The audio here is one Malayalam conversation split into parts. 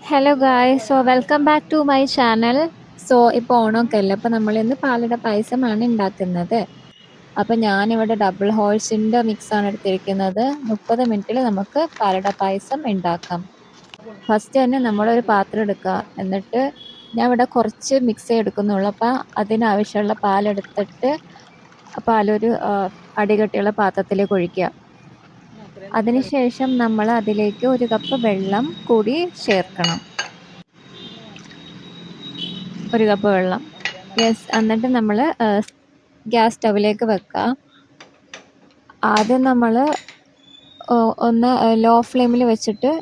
Hello guys, welcome back to my channel. ഇപ്പോൾ ഓണമൊക്കെ അല്ലേ, അപ്പോൾ നമ്മളിന്ന് പാലട പായസമാണ് ഉണ്ടാക്കുന്നത്. അപ്പോൾ ഞാനിവിടെ ഡബിൾ ഹോഴ്സിൻ്റെ മിക്സാണ് എടുത്തിരിക്കുന്നത്. 30 മിനിറ്റിൽ നമുക്ക് പാലട പായസം ഉണ്ടാക്കാം. ഫസ്റ്റ് തന്നെ നമ്മളൊരു പാത്രം എടുക്കുക. എന്നിട്ട് ഞാൻ ഇവിടെ കുറച്ച് മിക്സേ എടുക്കുന്നുള്ളൂ. അപ്പോൾ അതിനാവശ്യമുള്ള പാലെടുത്തിട്ട് പാലൊരു അടികട്ടിയുള്ള പാത്രത്തിലേക്ക് ഒഴിക്കുക. അതിനുശേഷം നമ്മൾ അതിലേക്ക് 1 കപ്പ് വെള്ളം കൂടി ചേർക്കണം. 1 കപ്പ് വെള്ളം. യെസ്. എന്നിട്ട് നമ്മൾ ഗ്യാസ് സ്റ്റവിലേക്ക് വെക്കുക. ആദ്യം നമ്മൾ ഒന്ന് ലോ ഫ്ലെയിമിൽ വെച്ചിട്ട്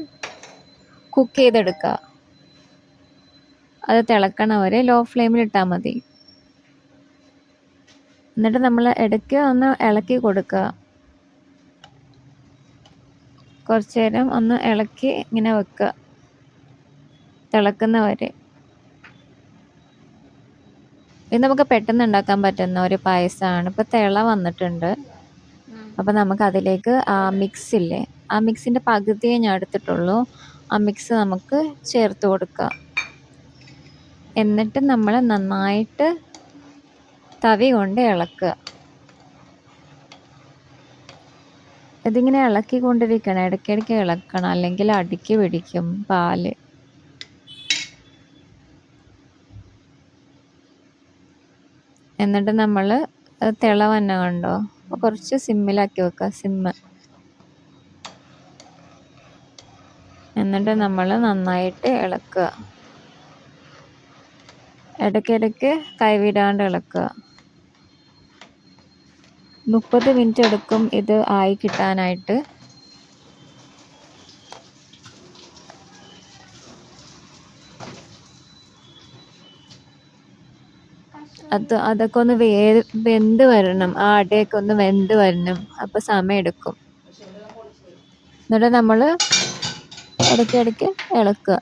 കുക്ക് ചെയ്തെടുക്കുക. അത് തിളക്കണ വരെ ലോ ഫ്ലെയിമിൽ ഇട്ടാൽ മതി. എന്നിട്ട് നമ്മൾ ഇടയ്ക്ക് ഒന്ന് ഇളക്കി കൊടുക്കുക. കുറച്ച് നേരം ഒന്ന് ഇളക്കി ഇങ്ങനെ വെക്കുക, തിളക്കുന്ന വരെ. ഇത് നമുക്ക് പെട്ടെന്ന് ഉണ്ടാക്കാൻ പറ്റുന്ന ഒരു പായസമാണ്. ഇപ്പോൾ തിള വന്നിട്ടുണ്ട്. അപ്പോൾ നമുക്ക് അതിലേക്ക് ആ മിക്സ് ഇല്ലേ, ആ മിക്സിൻ്റെ പകുതിയേ ഞാൻ എടുത്തിട്ടുള്ളൂ. ആ മിക്സ് നമുക്ക് ചേർത്ത് കൊടുക്കുക. എന്നിട്ട് നമ്മൾ നന്നായിട്ട് തവി കൊണ്ട് ഇളക്കുക. ഇതിങ്ങനെ ഇളക്കിക്കൊണ്ടിരിക്കണം, ഇടയ്ക്കിടയ്ക്ക് ഇളക്കണം, അല്ലെങ്കിൽ അടിക്ക് പിടിക്കും പാല്. എന്നിട്ട് നമ്മൾ തിള വന്ന കണ്ടോ, കുറച്ച് സിമ്മിലാക്കി വെക്കുക, സിമ്മ്. എന്നിട്ട് നമ്മൾ നന്നായിട്ട് ഇളക്കുക, ഇടയ്ക്കിടയ്ക്ക് കൈവിടാണ്ട് ഇളക്കുക. 30 മിനിറ്റ് എടുക്കും ഇത് ആയി കിട്ടാനായിട്ട്. അതൊക്കെ ഒന്ന് വെന്ത് വരണം, ആ അടയൊക്കെ ഒന്ന് വെന്ത് വരണം. അപ്പോൾ സമയം എടുക്കും. എന്നിട്ട് നമ്മൾ ഇടയ്ക്കിടയ്ക്ക് ഇളക്കുക.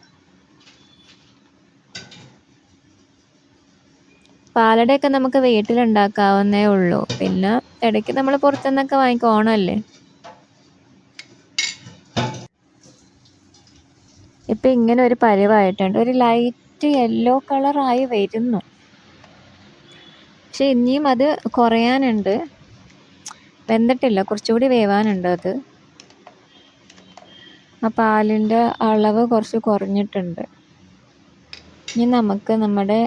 പാലടയൊക്കെ നമുക്ക് വീട്ടിലുണ്ടാക്കാവുന്നേ ഉള്ളൂ. പിന്നെ ഇടയ്ക്ക് നമ്മൾ പുറത്തുനിന്നൊക്കെ വാങ്ങിക്കും, ഓണമല്ലേ. ഇപ്പം ഇങ്ങനെ ഒരു പരുവായിട്ടുണ്ട്, ഒരു ലൈറ്റ് യെല്ലോ കളറായി വരുന്നു. പക്ഷെ ഇനിയും അത് കുറയാനുണ്ട്, വെന്തിട്ടില്ല, കുറച്ചുകൂടി വേവാനുണ്ട് അത്. ആ പാലിൻ്റെ അളവ് കുറച്ച് കുറഞ്ഞിട്ടുണ്ട്. ഇനി നമുക്ക് നമ്മുടെ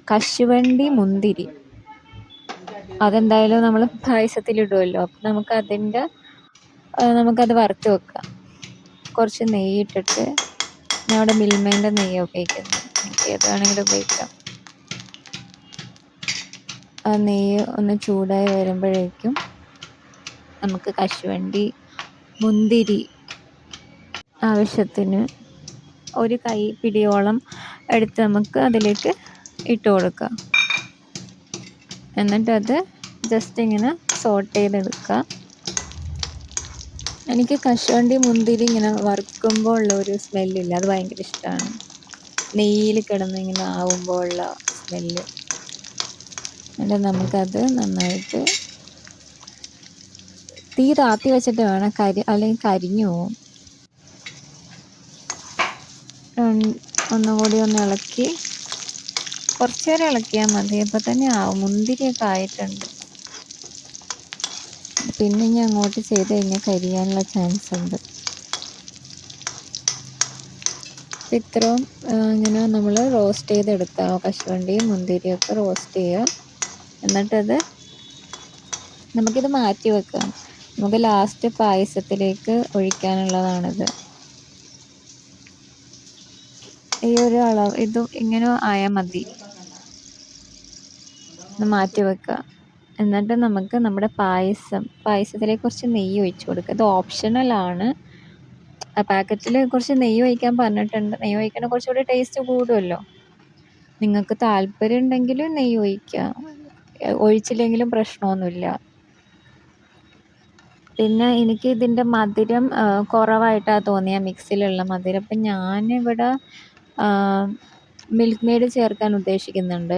കശുവണ്ടി മുന്തിരി അതെന്തായാലും നമ്മൾ പായസത്തിലിടുമല്ലോ. അപ്പം നമുക്കത് വറുത്ത് വെക്കാം. കുറച്ച് നെയ്യിട്ടിട്ട്, ഞാൻ അവിടെ മിൽമേൻ്റെ നെയ്യ് ഉപയോഗിക്കുന്നത്, എനിക്ക് ഏത് വേണമെങ്കിലും ഉപയോഗിക്കാം. ആ നെയ്യ് ഒന്ന് ചൂടായി വരുമ്പോഴേക്കും നമുക്ക് കശുവണ്ടി മുന്തിരി ആവശ്യത്തിന് 1 കൈ പിടിയോളം എടുത്ത് നമുക്ക് അതിലേക്ക് ഇട്ട് കൊടുക്കുക. എന്നിട്ടത് ജസ്റ്റ് ഇങ്ങനെ സോട്ട് ചെയ്തെടുക്കുക. എനിക്ക് കശുവണ്ടി മുന്തിരി ഇങ്ങനെ വറുക്കുമ്പോൾ ഉള്ള ഒരു സ്മെല്ലില്ല, അത് ഭയങ്കര ഇഷ്ടമാണ്. നെയ്യിൽ കിടന്ന് ഇങ്ങനെ ആവുമ്പോൾ ഉള്ള സ്മെല്ല്. എന്നിട്ട് നമുക്കത് നന്നായിട്ട് തീ താത്തി വെച്ചിട്ട് വേണം, അല്ലെങ്കിൽ കരിഞ്ഞു പോവും. ഒന്നുകൂടി ഒന്ന് ഇളക്കി, കുറച്ച് നേരം ഇളക്കിയാൽ മതി. അപ്പോൾ തന്നെ ആവും. മുന്തിരിയൊക്കെ ആയിട്ടുണ്ട്. പിന്നെ ഇനി അങ്ങോട്ട് ചെയ്ത് കഴിഞ്ഞാൽ കരിയാനുള്ള ചാൻസ് ഉണ്ട്. ഇത്രയും ഇങ്ങനെ നമ്മൾ റോസ്റ്റ് ചെയ്തെടുക്കുക. കശുവണ്ടിയും മുന്തിരിയൊക്കെ റോസ്റ്റ് ചെയ്യുക. എന്നിട്ടത് നമുക്കിത് മാറ്റി വെക്കാം. നമുക്ക് ലാസ്റ്റ് പായസത്തിലേക്ക് ഒഴിക്കാനുള്ളതാണിത്. ഈ ഒരു അളവ് ഇത് ഇങ്ങനെ ആയാൽ മതി. ഇത് മാറ്റി വെക്കുക. എന്നിട്ട് നമുക്ക് നമ്മുടെ പായസത്തിലേക്ക് കുറച്ച് നെയ്യ് ഒഴിച്ചു കൊടുക്കുക. ഇത് ഓപ്ഷണലാണ്. പാക്കറ്റിൽ കുറച്ച് നെയ്യ് ഒഴിക്കാൻ പറഞ്ഞിട്ടുണ്ട്. നെയ്യ് ഒഴിക്കണ കുറച്ചുകൂടി ടേസ്റ്റ് കൂടുമല്ലോ. നിങ്ങൾക്ക് താല്പര്യം ഉണ്ടെങ്കിൽ നെയ്യ് ഒഴിക്കുക, ഒഴിച്ചില്ലെങ്കിലും പ്രശ്നമൊന്നുമില്ല. പിന്നെ എനിക്ക് ഇതിൻ്റെ മധുരം കുറവായിട്ടാണ് തോന്നിയ, മിക്സിലുള്ള മധുരം. അപ്പം ഞാനിവിടെ മിൽക്ക് മെയ്ഡ് ചേർക്കാൻ ഉദ്ദേശിക്കുന്നുണ്ട്.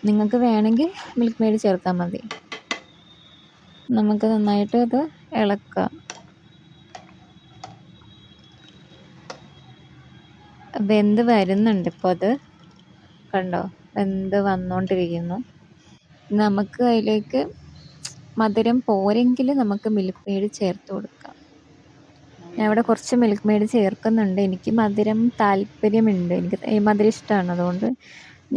നിങ്ങൾക്ക് വേണമെങ്കിൽ മിൽക്ക് മെയ്ഡ് ചേർത്താൽ മതി. നമുക്ക് നന്നായിട്ട് ഇത് ഇളക്കുക. വെന്ത് വരുന്നുണ്ട് ഇപ്പോൾ. അത് കണ്ടോ, വെന്ത് വന്നുകൊണ്ടിരിക്കുന്നു. നമുക്ക് അതിലേക്ക് മധുരം പോരെങ്കിൽ നമുക്ക് മിൽക്ക് മെയ്ഡ് ചേർത്ത് കൊടുക്കാം. ഞാൻ ഇവിടെ കുറച്ച് മിൽക്ക് മെയ്ഡ് ചേർക്കുന്നുണ്ട്. എനിക്ക് മധുരം താല്പര്യമുണ്ട്, എനിക്ക് മധുരം ഇഷ്ടമാണ്. അതുകൊണ്ട്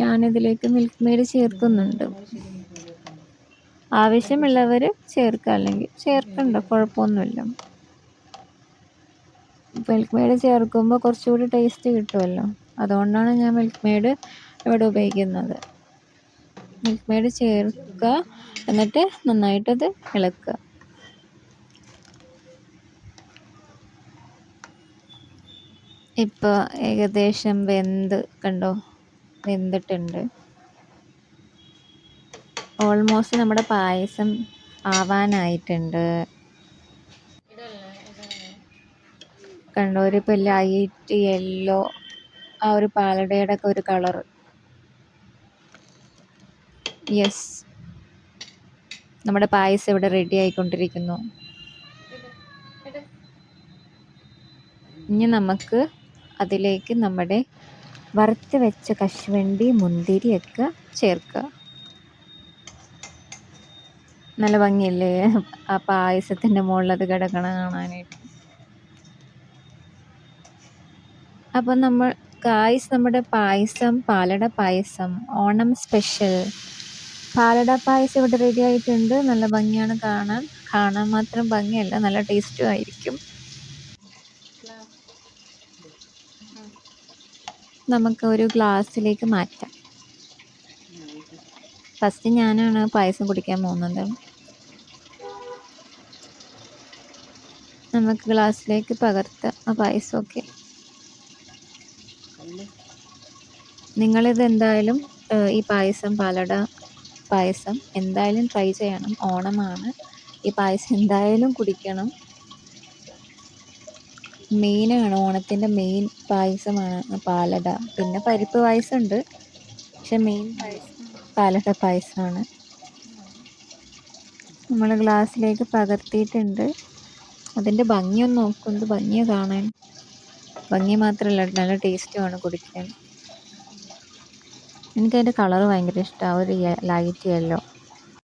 ഞാനിതിലേക്ക് മിൽക്ക് മെയ്ഡ് ചേർക്കുന്നുണ്ട്. ആവശ്യമുള്ളവർ ചേർക്കുക, അല്ലെങ്കിൽ ചേർക്കണ്ട, കുഴപ്പമൊന്നുമില്ല. മിൽക്ക് മെയ്ഡ് ചേർക്കുമ്പോൾ കുറച്ചുകൂടി ടേസ്റ്റ് കിട്ടുമല്ലോ, അതുകൊണ്ടാണ് ഞാൻ മിൽക്ക് മെയ്ഡ് ഇവിടെ ഉപയോഗിക്കുന്നത്. മിൽക്ക് മെയ്ഡ് ചേർക്കുക, എന്നിട്ട് നന്നായിട്ടത് ഇളക്കുക. ഇപ്പോൾ ഏകദേശം കണ്ടോ, വെന്തിട്ടുണ്ട്. ഓൾമോസ്റ്റ് നമ്മുടെ പായസം ആവാനായിട്ടുണ്ട്. കണ്ടോ, ഒരു ലൈറ്റ് യെല്ലോ, ആ ഒരു പാലടയുടെ ഒക്കെ ഒരു കളർ. യെസ്, നമ്മുടെ പായസം ഇവിടെ റെഡി ആയിക്കൊണ്ടിരിക്കുന്നു. ഇനി നമുക്ക് അതിലേക്ക് നമ്മുടെ വറുത്ത് വെച്ച കശുവണ്ടി, മുന്തിരിയൊക്കെ ചേർക്കുക. നല്ല ഭംഗിയല്ലേ ആ പായസത്തിൻ്റെ മുകളിൽ അത് കിടക്കണം കാണാനായിട്ട്. അപ്പം നമ്മുടെ പായസം, പാലട പായസം, ഓണം സ്പെഷ്യൽ പാലട പായസം ഇവിടെ റെഡി ആയിട്ടുണ്ട്. നല്ല ഭംഗിയാണ് കാണാൻ മാത്രം ഭംഗിയല്ല, നല്ല ടേസ്റ്റും ആയിരിക്കും. നമുക്ക് ഒരു ഗ്ലാസ്സിലേക്ക് മാറ്റാം. ഫസ്റ്റ് ഞാനാണ് പായസം കുടിക്കാൻ പോകുന്നത്. നമുക്ക് ഗ്ലാസ്സിലേക്ക് പകർത്താം ആ പായസമൊക്കെ. നിങ്ങളിത് എന്തായാലും ഈ പായസം, പാലട പായസം എന്തായാലും ട്രൈ ചെയ്യണം. ഓണമാണ്, ഈ പായസം എന്തായാലും കുടിക്കണം. മെയിനാണ്, ഓണത്തിൻ്റെ മെയിൻ പായസമാണ് പാലട. പിന്നെ പരിപ്പ് പായസം ഉണ്ട്, പക്ഷെ മെയിൻ പായസം പാലട പായസമാണ്. നമ്മൾ ഗ്ലാസ്സിലേക്ക് പകർത്തിയിട്ടുണ്ട്. അതിൻ്റെ ഭംഗിയൊന്ന് നോക്കുന്നത്, ഭംഗിയെ കാണാൻ. ഭംഗി മാത്രമല്ല, നല്ല ടേസ്റ്റുമാണ് കുടിക്കാൻ. എനിക്കതിൻ്റെ കളറ് ഭയങ്കര ഇഷ്ടമാണ്, ഒരു ലൈറ്റ് യെല്ലോ.